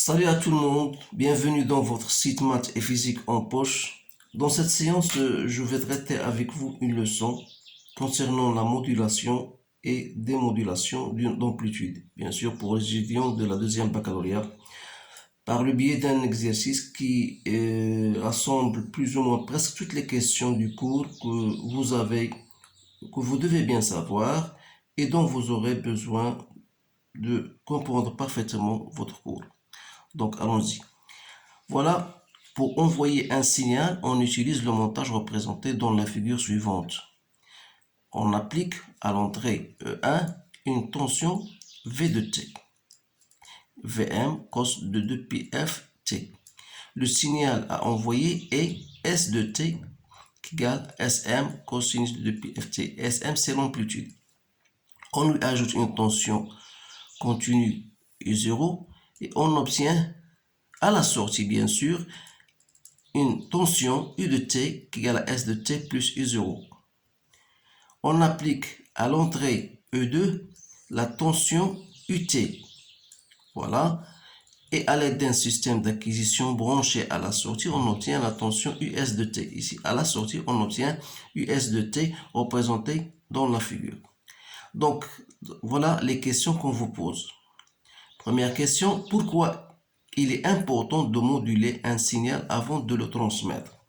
Salut à tout le monde, bienvenue dans votre site maths et physique en poche. Dans cette séance, je vais traiter avec vous une leçon concernant la modulation et démodulation d'amplitude, bien sûr pour les étudiants de la deuxième baccalauréat, par le biais d'un exercice qui rassemble plus ou moins presque toutes les questions du cours que vous devez bien savoir et dont vous aurez besoin de comprendre parfaitement votre cours. Donc allons-y. Voilà, pour envoyer un signal, on utilise le montage représenté dans la figure suivante. On applique à l'entrée E1 une tension V de T. Vm cos de 2πf T. Le signal à envoyer est S de T qui égale Sm cosinus de 2πf T. Sm c'est l'amplitude. On lui ajoute une tension continue U0 et on obtient à la sortie, bien sûr, une tension U de T qui égale à S de T plus U0. On applique à l'entrée E2 la tension UT. Voilà. Et à l'aide d'un système d'acquisition branché à la sortie, on obtient la tension US de T. Ici, à la sortie, on obtient US de T représenté dans la figure. Donc, voilà les questions qu'on vous pose. Première question, pourquoi il est important de moduler un signal avant de le transmettre?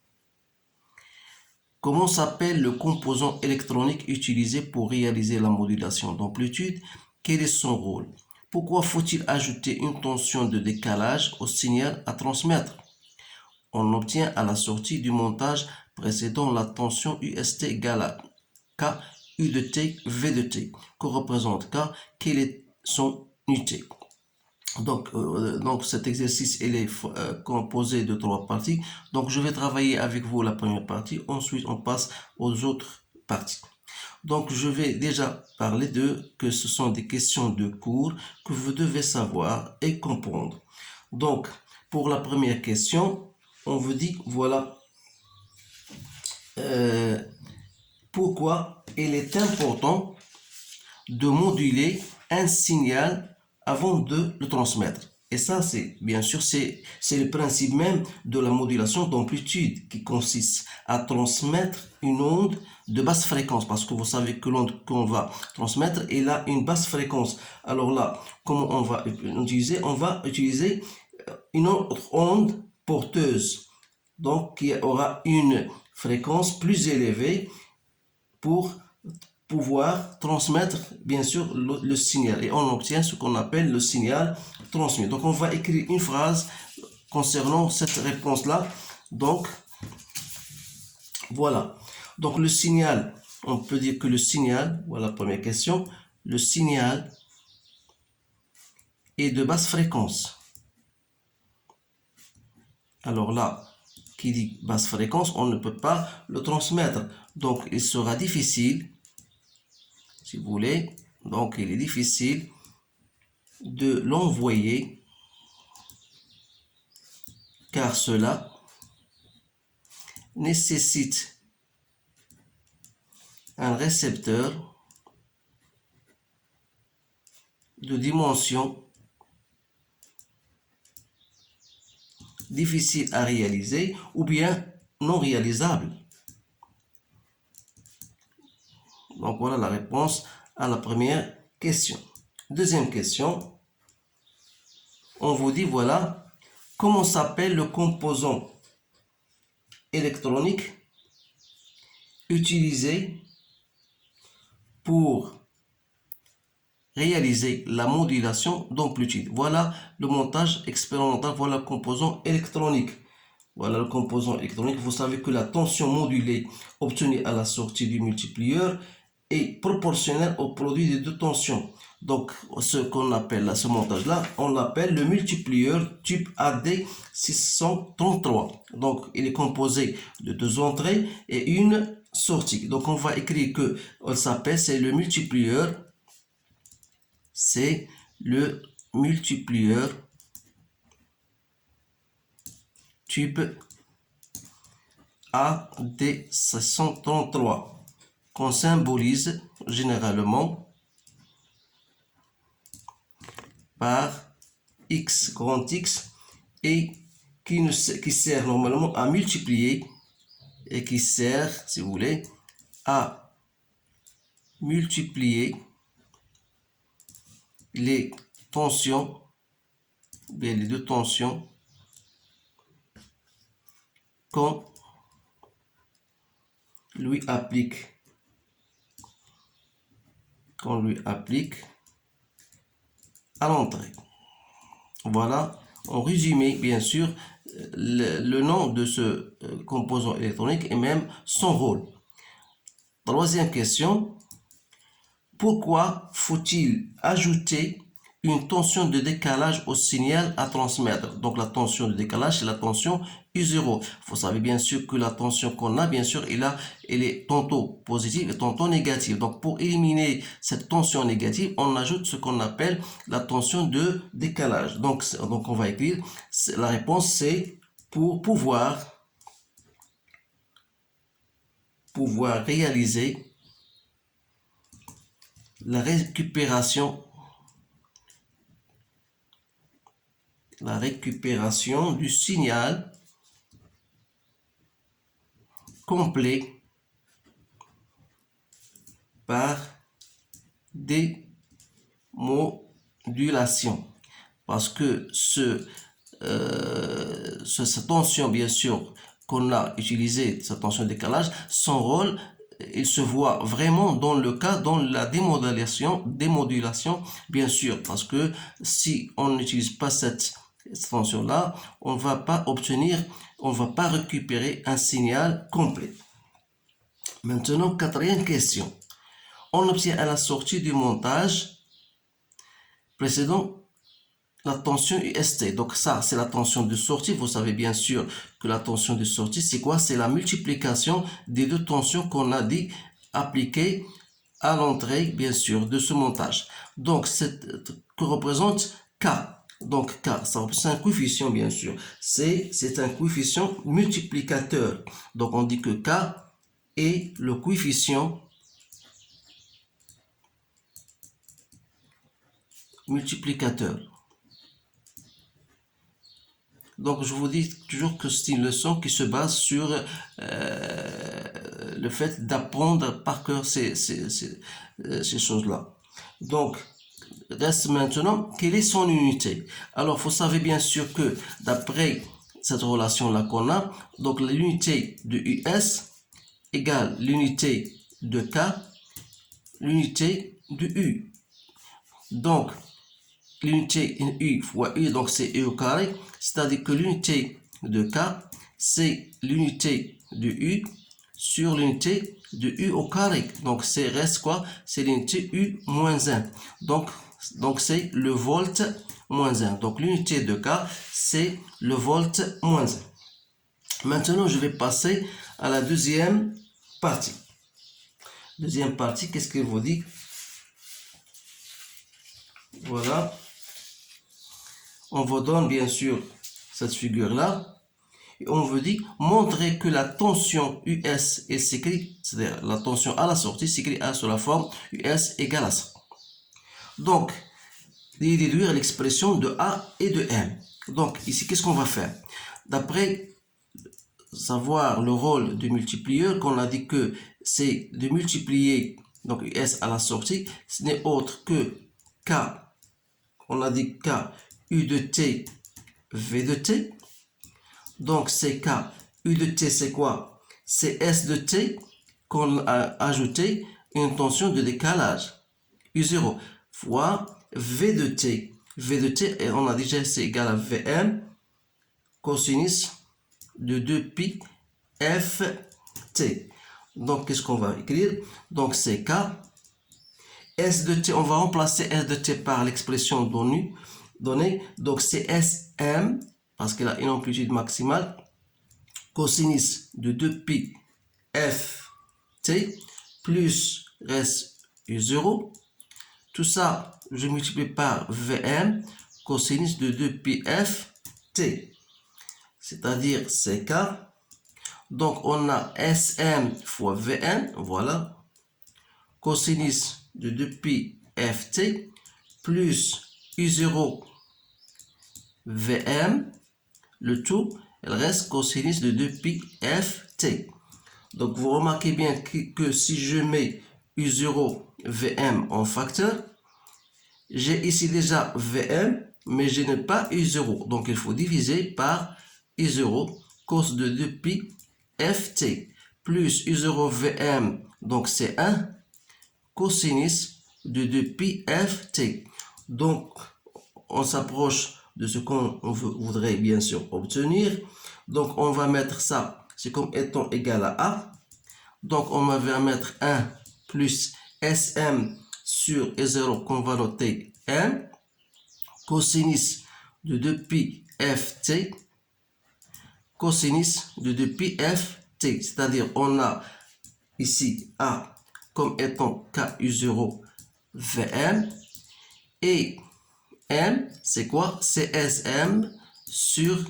Comment s'appelle le composant électronique utilisé pour réaliser la modulation d'amplitude? Quel est son rôle? Pourquoi faut-il ajouter une tension de décalage au signal à transmettre? On obtient à la sortie du montage précédent la tension UST égale à K U de T V de T, que représente K, quel est son UT. Donc cet exercice est composé de 3 parties. Donc je vais travailler avec vous la première partie, ensuite on passe aux autres parties. Donc je vais déjà parler que ce sont des questions de cours que vous devez savoir et comprendre. Donc pour la première question, on vous dit voilà pourquoi il est important de moduler un signal avant de le transmettre. Et ça, c'est bien sûr, c'est le principe même de la modulation d'amplitude qui consiste à transmettre une onde de basse fréquence, parce que vous savez que l'onde qu'on va transmettre, elle a une basse fréquence. Alors là, comment on va utiliser? On va utiliser une autre onde porteuse, donc qui aura une fréquence plus élevée pour pouvoir transmettre bien sûr le signal, et on obtient ce qu'on appelle le signal transmis. Donc on va écrire une phrase concernant cette réponse là. Donc voilà, donc le signal, on peut dire que le signal, voilà la première question, le signal est de basse fréquence. Alors là, qui dit basse fréquence, on ne peut pas le transmettre, donc il sera difficile, si vous voulez, donc il est difficile de l'envoyer, car cela nécessite un récepteur de dimension difficile à réaliser ou bien non réalisable. Donc voilà la réponse à la première question. Deuxième question, on vous dit voilà comment s'appelle le composant électronique utilisé pour réaliser la modulation d'amplitude. Voilà le montage expérimental, voilà le composant électronique. Voilà le composant électronique. Vous savez que la tension modulée obtenue à la sortie du multiplieur est proportionnelle au produit des deux tensions. Donc ce qu'on appelle ce montage là, on l'appelle le multiplieur type AD633. Donc il est composé de deux entrées et une sortie. Donc on va écrire que on s'appelle, c'est le multiplieur type AD633 qu'on symbolise généralement par x grand X et qui sert normalement à multiplier et qui sert, si vous voulez, à multiplier les tensions, bien les deux tensions qu'on lui applique. À l'entrée. Voilà, en résumé, bien sûr, le nom de ce composant électronique et même son rôle. Troisième question, pourquoi faut-il ajouter une tension de décalage au signal à transmettre? Donc la tension de décalage, c'est la tension U0. Vous savez bien sûr que la tension qu'on a, bien sûr, elle est tantôt positive et tantôt négative. Donc pour éliminer cette tension négative, on ajoute ce qu'on appelle la tension de décalage. Donc on va écrire, la réponse c'est pour pouvoir réaliser la récupération du signal complet par démodulation. Parce que cette tension, bien sûr, qu'on a utilisé, cette tension de décalage, son rôle, il se voit vraiment dans la démodulation, bien sûr, parce que si on n'utilise pas cette tension-là, on va pas récupérer un signal complet. Maintenant, quatrième question. On obtient à la sortie du montage précédent la tension UST. Donc ça, c'est la tension de sortie. Vous savez bien sûr que la tension de sortie, c'est quoi? C'est la multiplication des deux tensions qu'on a dit appliquées à l'entrée, bien sûr, de ce montage. Donc, que représente K. Donc, K, ça représente un coefficient, bien sûr. C'est un coefficient multiplicateur. Donc, on dit que K est le coefficient multiplicateur. Donc, je vous dis toujours que c'est une leçon qui se base sur le fait d'apprendre par cœur ces choses-là. Donc, reste maintenant, quelle est son unité? Alors, vous savez bien sûr que d'après cette relation-là qu'on a, donc l'unité de US égale l'unité de K, l'unité de U. Donc, l'unité U fois U, donc c'est U au carré, c'est-à-dire que l'unité de K, c'est l'unité de U sur l'unité de U au carré. Donc, reste quoi? C'est l'unité U moins 1. Donc c'est le volt moins 1. Donc, l'unité de K, c'est le volt moins 1. Maintenant, je vais passer à la deuxième partie. Deuxième partie, qu'est-ce qu'il vous dit? Voilà. On vous donne bien sûr cette figure-là. Et on vous dit montrer que la tension US est s'écrit, c'est-à-dire la tension à la sortie s'écrit sur la forme US égale à ça. Donc, déduire l'expression de A et de M. Donc, ici, qu'est-ce qu'on va faire? D'après savoir le rôle du multiplieur, qu'on a dit que c'est de multiplier donc US à la sortie, ce n'est autre que K, on a dit K, U de T, V de T. Donc, c'est K. U de T, c'est quoi? C'est S de T qu'on a ajouté une tension de décalage. U0 fois V de T. V de T, et on a déjà, c'est égal à Vm cosinus de 2pi Ft. Donc, qu'est-ce qu'on va écrire? Donc, c'est K. S de T, on va remplacer S de T par l'expression donnée. Donc, c'est Sm, parce qu'elle a une amplitude maximale, cosinus de 2pi Ft, plus reste U0. Tout ça, je multiplie par Vm, cosinus de 2pi Ft. C'est-à-dire Ck. Donc, on a Sm fois Vm, voilà, cosinus de 2pi Ft, plus U0 Vm, le tout, il reste cosinus de 2pi ft. Donc, vous remarquez bien que si je mets U0 Vm en facteur, j'ai ici déjà Vm, mais je n'ai pas U0. Donc, il faut diviser par U0 cos de 2pi ft plus U0 Vm, donc c'est 1 cosinus de 2pi ft. Donc, on s'approche de ce qu'on voudrait bien sûr obtenir. Donc, on va mettre ça, c'est comme étant égal à A. Donc, on va mettre 1 plus Sm sur E0 qu'on va noter M, cosinus de 2pi ft, cosinus de 2pi ft. C'est-à-dire, on a ici A comme étant KU0 Vm et M, c'est quoi? C'est Sm sur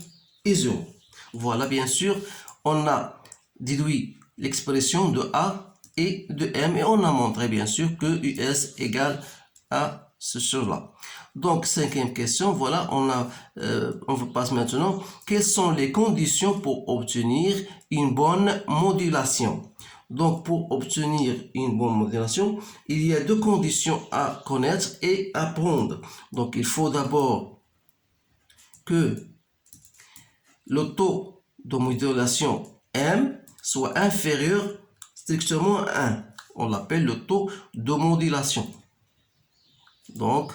I0. Voilà, bien sûr, on a déduit l'expression de A et de M et on a montré bien sûr que US égale à cela. Donc, cinquième question, voilà, on passe maintenant. Quelles sont les conditions pour obtenir une bonne modulation? Donc, pour obtenir une bonne modulation, il y a deux conditions à connaître et à prendre. Donc, il faut d'abord que le taux de modulation M soit inférieur strictement à 1. On l'appelle le taux de modulation. Donc,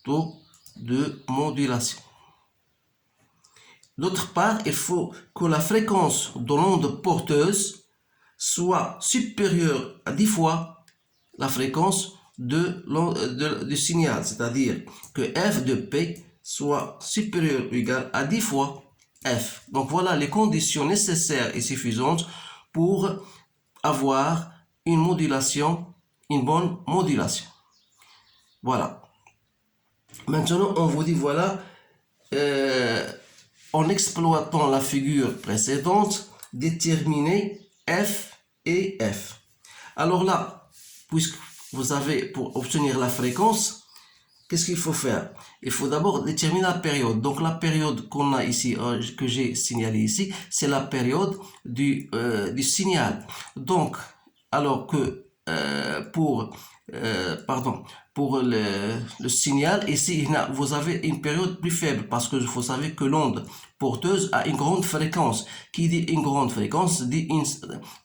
taux de modulation. D'autre part, il faut que la fréquence de l'onde porteuse soit supérieure à 10 fois la fréquence du signal, c'est-à-dire que f de P soit supérieur ou égal à 10 fois f. Donc voilà les conditions nécessaires et suffisantes pour avoir une modulation, une bonne modulation. Voilà. Maintenant, on vous dit, voilà, en exploitant la figure précédente, déterminer f et f. Alors là, puisque vous avez, pour obtenir la fréquence, qu'est-ce qu'il faut faire? Il faut d'abord déterminer la période. Donc la période qu'on a ici, que j'ai signalée ici, c'est la période du signal. Donc, alors que pour le signal, ici, vous avez une période plus faible parce que vous savez que l'onde porteuse a une grande fréquence. Qui dit une grande fréquence dit une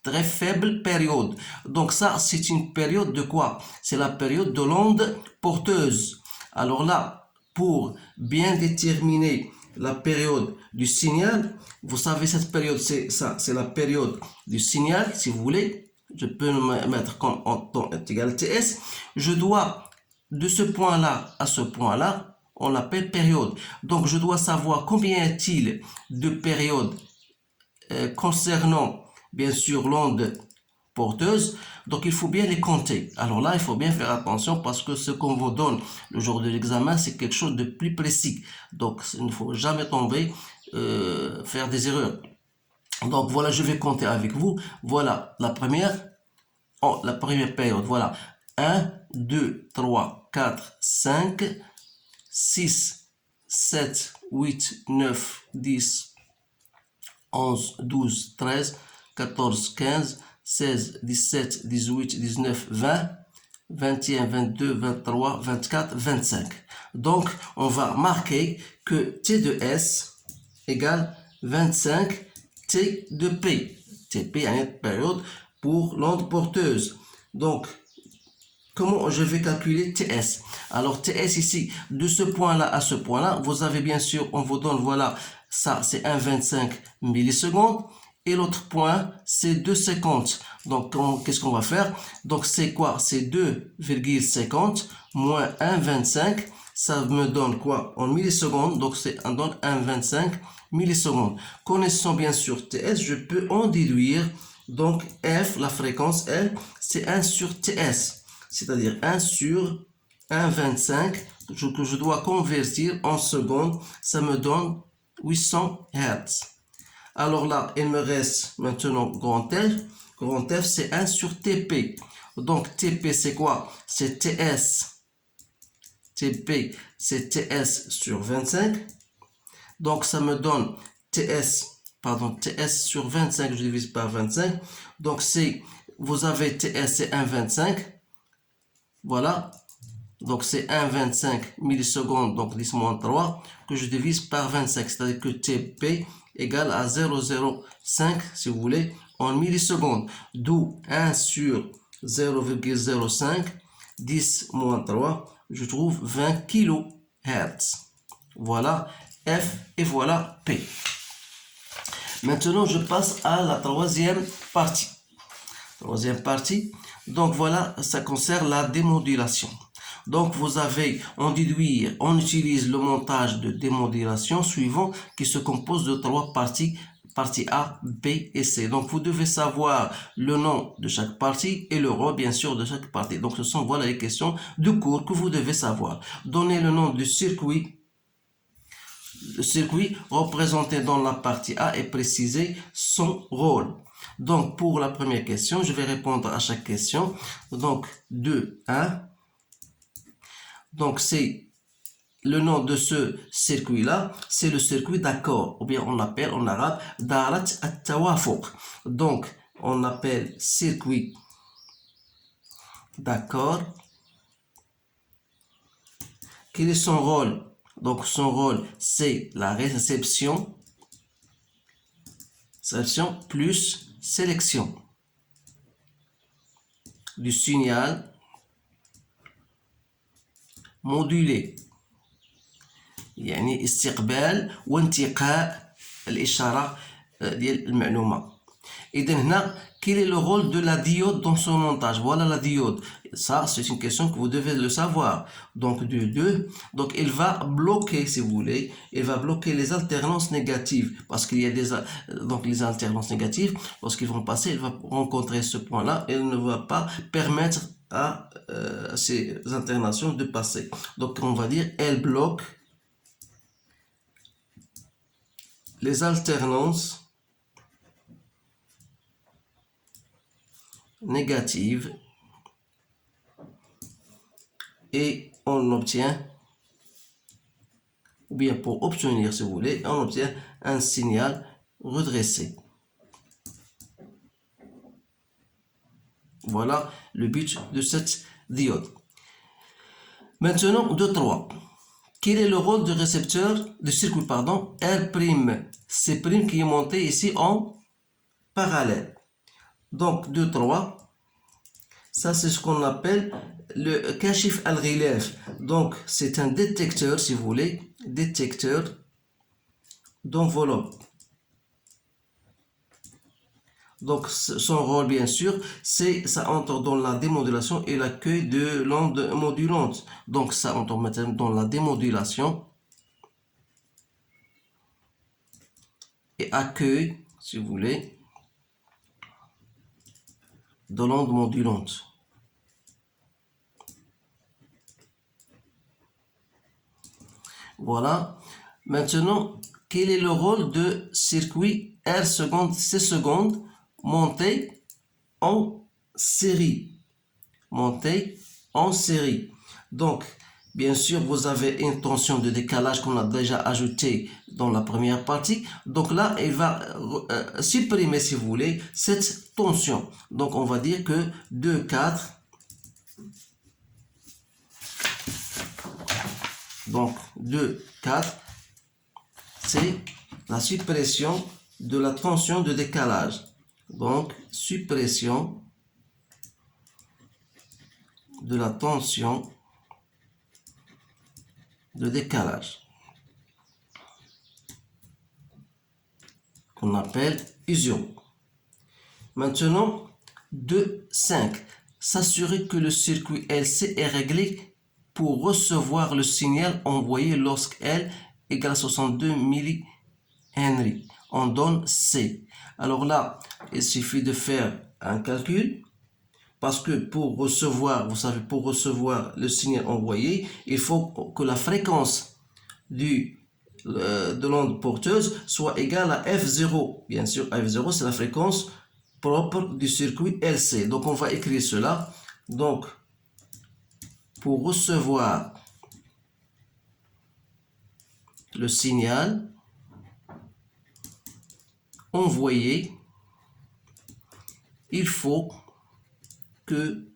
très faible période. Donc ça, c'est une période de quoi? C'est la période de l'onde porteuse. Alors là, pour bien déterminer la période du signal, vous savez cette période, c'est la période du signal, si vous voulez. Je peux me mettre comme en temps égal TS. Je dois, de ce point-là à ce point-là, on l'appelle période. Donc, je dois savoir combien y a-t-il de périodes concernant, bien sûr, l'onde porteuse. Donc, il faut bien les compter. Alors là, il faut bien faire attention parce que ce qu'on vous donne le jour de l'examen, c'est quelque chose de plus précis. Donc, il ne faut jamais tomber, faire des erreurs. Donc voilà, je vais compter avec vous. Voilà la première période. Voilà. 1, 2, 3, 4, 5, 6, 7, 8, 9, 10, 11, 12, 13, 14, 15, 16, 17, 18, 19, 20, 21, 22, 23, 24, 25. Donc, on va marquer que T de S égale 25 T de P. TP a une période pour l'onde porteuse. Donc, comment je vais calculer TS? Alors, TS ici, de ce point-là à ce point-là, vous avez bien sûr, on vous donne, voilà, ça c'est 1,25 millisecondes. Et l'autre point, c'est 2,50. Donc, qu'est-ce qu'on va faire? Donc, c'est quoi? C'est 2,50 moins 1,25. Ça me donne quoi? En millisecondes. Donc, on donne 1,25 millisecondes. Connaissant bien sûr TS, je peux en déduire. Donc, F, la fréquence L, c'est 1 sur TS. C'est-à-dire 1 sur 1,25 que je dois convertir en secondes. Ça me donne 800 Hz. Alors là, il me reste maintenant grand F. Grand F, c'est 1 sur TP. Donc, TP, c'est quoi? C'est TS. TP, c'est TS sur 25. Donc, ça me donne TS sur 25, je divise par 25. Donc, vous avez TS, c'est 1,25. Voilà. Donc, c'est 1,25 millisecondes, donc 10 moins 3, que je divise par 25. C'est-à-dire que TP égale à 0,05, si vous voulez, en millisecondes. D'où 1 sur 0,05, 10 moins 3, je trouve 20 kHz. Voilà F et voilà P. Maintenant, je passe à la troisième partie. Donc voilà, ça concerne la démodulation. Donc vous avez, on utilise le montage de démodulation suivant qui se compose de 3 parties, partie A, B et C. Donc vous devez savoir le nom de chaque partie et le rôle bien sûr de chaque partie. Donc ce sont voilà les questions de cours que vous devez savoir. Donnez le nom du circuit. Le circuit représenté dans la partie A et préciser son rôle. Donc, pour la première question, je vais répondre à chaque question. Donc, 2, 1. Donc, c'est le nom de ce circuit-là, c'est le circuit d'accord, ou bien on l'appelle en arabe Darat at-Tawafuq. Donc, on appelle circuit d'accord. Quel est son rôle? Donc, son rôle, c'est la réception plus sélection du signal modulé. يعني استقبال وانتقاء الإشارة ديال المعلومة. إذا هنا quel est le rôle de la diode dans son montage? Voilà la diode. Ça, c'est une question que vous devez le savoir. Donc, de 2, donc il va bloquer, si vous voulez, il va bloquer les alternances négatives. Parce qu'il y a donc les alternances négatives, lorsqu'ils vont passer, il va rencontrer ce point-là et il ne va pas permettre à ces alternations de passer. Donc, on va dire, elle bloque les alternances négatives et on obtient, ou bien pour obtenir si vous voulez, on obtient un signal redressé. Voilà le but de cette diode. Maintenant, 2.3. Quel est le rôle du récepteur, du circuit, pardon, R', qui est monté ici en parallèle. Donc, 2.3, ça c'est ce qu'on appelle le kashif al-ghilaf. Donc, c'est un détecteur, si vous voulez, détecteur d'enveloppe. Donc, son rôle, bien sûr, c'est ça entre dans la démodulation et l'accueil de l'onde modulante. Donc, ça entre maintenant dans la démodulation et accueil, si vous voulez, de l'onde modulante. Voilà. Maintenant, quel est le rôle de circuit R seconde, C seconde monté en série? Monté en série. Donc, bien sûr, vous avez une tension de décalage qu'on a déjà ajoutée dans la première partie. Donc là, il va supprimer, si vous voulez, cette tension. Donc, on va dire que 2, 4. Donc, 2, 4, c'est la suppression de la tension de décalage. Donc, suppression de la tension de décalage qu'on appelle usure. Maintenant, 2, 5. S'assurer que le circuit LC est réglé pour recevoir le signal envoyé lorsque L égale à 62 millihenry. On donne C. Alors là, il suffit de faire un calcul. Parce que pour recevoir, vous savez, pour recevoir le signal envoyé, il faut que la fréquence de l'onde porteuse soit égale à F0. Bien sûr, F0, c'est la fréquence propre du circuit LC. Donc, on va écrire cela. Donc, pour recevoir le signal envoyer, il faut que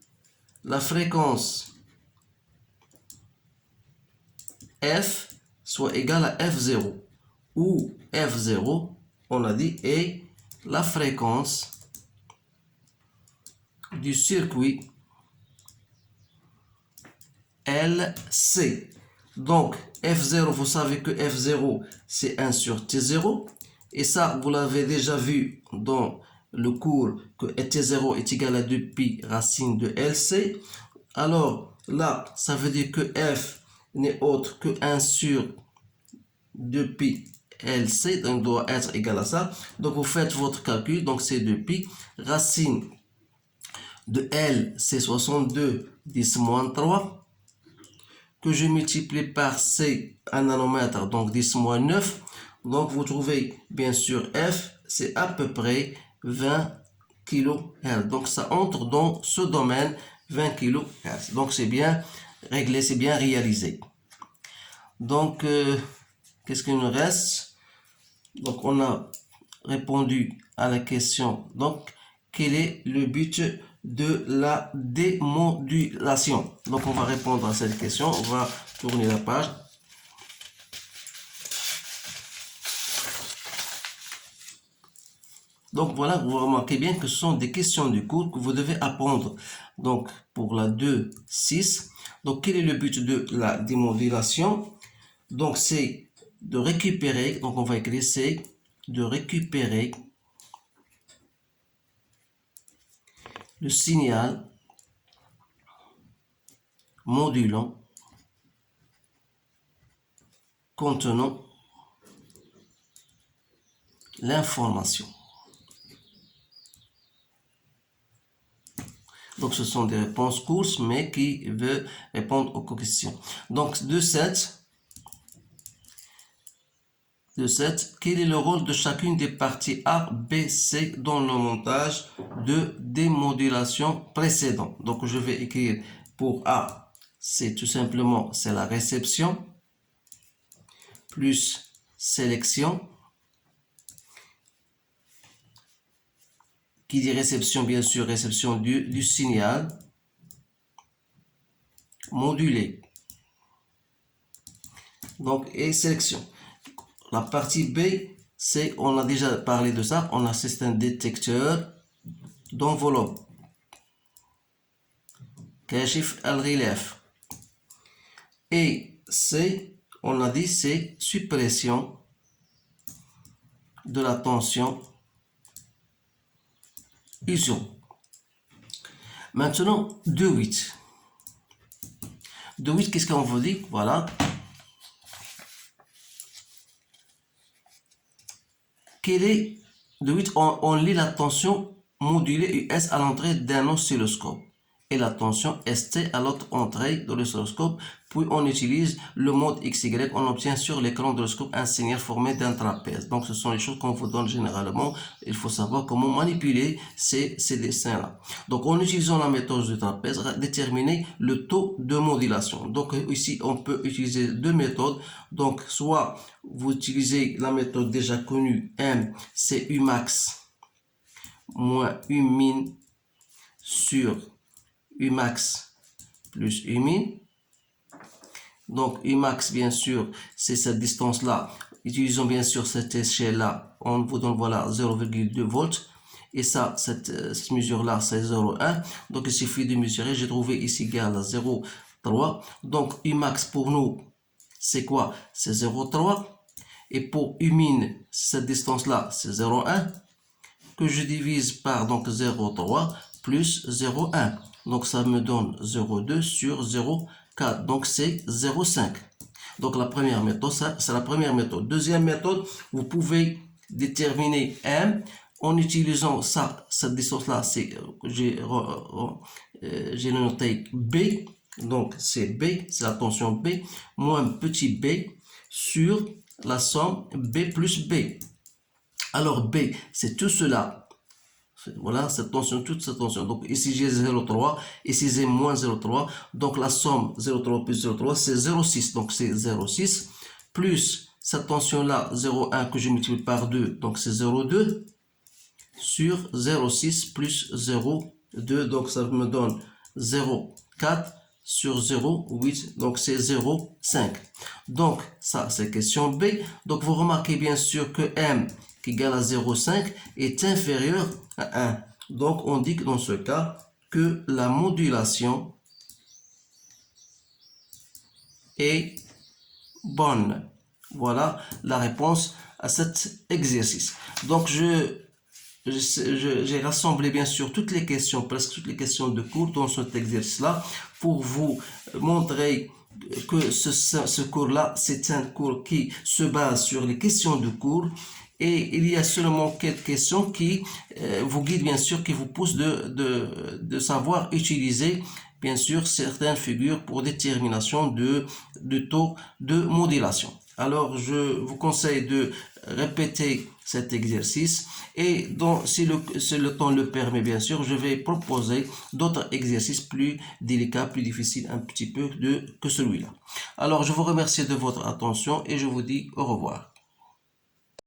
la fréquence F soit égale à F0, où F0, on a dit, est la fréquence du circuit LC. Donc, F0, vous savez que F0, c'est 1 sur T0. Et ça, vous l'avez déjà vu dans le cours que T0 est égal à 2pi racine de LC. Alors, là, ça veut dire que F n'est autre que 1 sur 2pi LC, donc doit être égal à ça. Donc, vous faites votre calcul, donc c'est 2pi. Racine de L, c'est 62 10 moins 3. Que je multiplie par C, un nanomètre, donc 10 moins 9. Donc, vous trouvez, bien sûr, F, c'est à peu près 20 kHz. Donc, ça entre dans ce domaine, 20 kHz. Donc, c'est bien réglé, c'est bien réalisé. Donc, qu'est-ce qu'il nous reste? Donc, on a répondu à la question. Donc, quel est le but de la démodulation? Donc, on va répondre à cette question. On va tourner la page. Donc, voilà, vous remarquez bien que ce sont des questions du cours que vous devez apprendre. Donc, pour la 2.6. Donc, quel est le but de la démodulation? Donc, c'est de récupérer. Donc, on va écrire c'est de récupérer le signal modulant contenant l'information. Donc, ce sont des réponses courtes, mais qui veulent répondre aux questions. Donc, 2.7. Quel est le rôle de chacune des parties A, B, C dans le montage de démodulation précédent? Donc, je vais écrire pour A, c'est tout simplement, c'est la réception plus sélection. Qui dit réception, bien sûr, réception du signal modulé. Donc, et sélection. La partie B, c'est, on a déjà parlé de ça, on a c'est un détecteur d'enveloppe. كاشف الغلاف. Et C, on a dit, c'est suppression de la tension usure. Maintenant, 2.8. 2.8, qu'est-ce qu'on vous dit? Voilà. Quel est 2.8? On lit la tension modulée US à l'entrée d'un oscilloscope et la tension ST à l'autre entrée de l'oscilloscope. Puis on utilise le mode XY. On obtient sur l'écran de l'oscilloscope un signal formé d'un trapèze. Donc ce sont les choses qu'on vous donne généralement. Il faut savoir comment manipuler ces dessins-là. Donc en utilisant la méthode du trapèze, déterminer le taux de modulation. Donc ici on peut utiliser deux méthodes. Donc soit vous utilisez la méthode déjà connue M, c'est Umax moins Umin sur Umax plus Umin. Donc Umax, bien sûr, c'est cette distance-là. Utilisons bien sûr cette échelle-là. On vous donne voilà 0,2 volts. Et ça, cette mesure-là, c'est 0,1. Donc il suffit de mesurer. J'ai trouvé ici égal à 0,3. Donc Umax pour nous, c'est quoi? C'est 0,3. Et pour Umin, cette distance-là, c'est 0,1. Que je divise par donc 0,3 plus 0,1. Donc ça me donne 0,2 sur 0,4. Donc c'est 0,5. Donc la première méthode, ça c'est la première méthode. Deuxième méthode, vous pouvez déterminer M en utilisant ça, cette distance-là, c'est j'ai noté B. Donc c'est B, c'est la tension B, moins petit b sur la somme B plus B. Alors B, c'est tout cela. Voilà, cette tension, toute cette tension. Donc ici j'ai 0,3, ici j'ai moins 0,3. Donc la somme 0,3 plus 0,3, c'est 0,6. Donc c'est 0,6 plus cette tension-là, 0,1 que je multiplie par 2, donc c'est 0,2 sur 0,6 plus 0,2, donc ça me donne 0,4 sur 0,8, donc c'est 0,5. Donc ça c'est question B. Donc vous remarquez bien sûr que M qui égale à 0,5 est inférieur à 1. Donc on dit que dans ce cas que la modulation est bonne. Voilà la réponse à cet exercice. Donc j'ai rassemblé bien sûr toutes les questions, presque toutes les questions de cours dans cet exercice-là pour vous montrer que ce cours-là, c'est un cours qui se base sur les questions de cours et il y a seulement quelques questions qui vous guident bien sûr, qui vous poussent de savoir utiliser bien sûr certaines figures pour détermination de taux de modulation. Alors, je vous conseille de répéter cet exercice et si le temps le permet, bien sûr, je vais proposer d'autres exercices plus délicats, plus difficiles un petit peu que celui-là. Alors, je vous remercie de votre attention et je vous dis au revoir.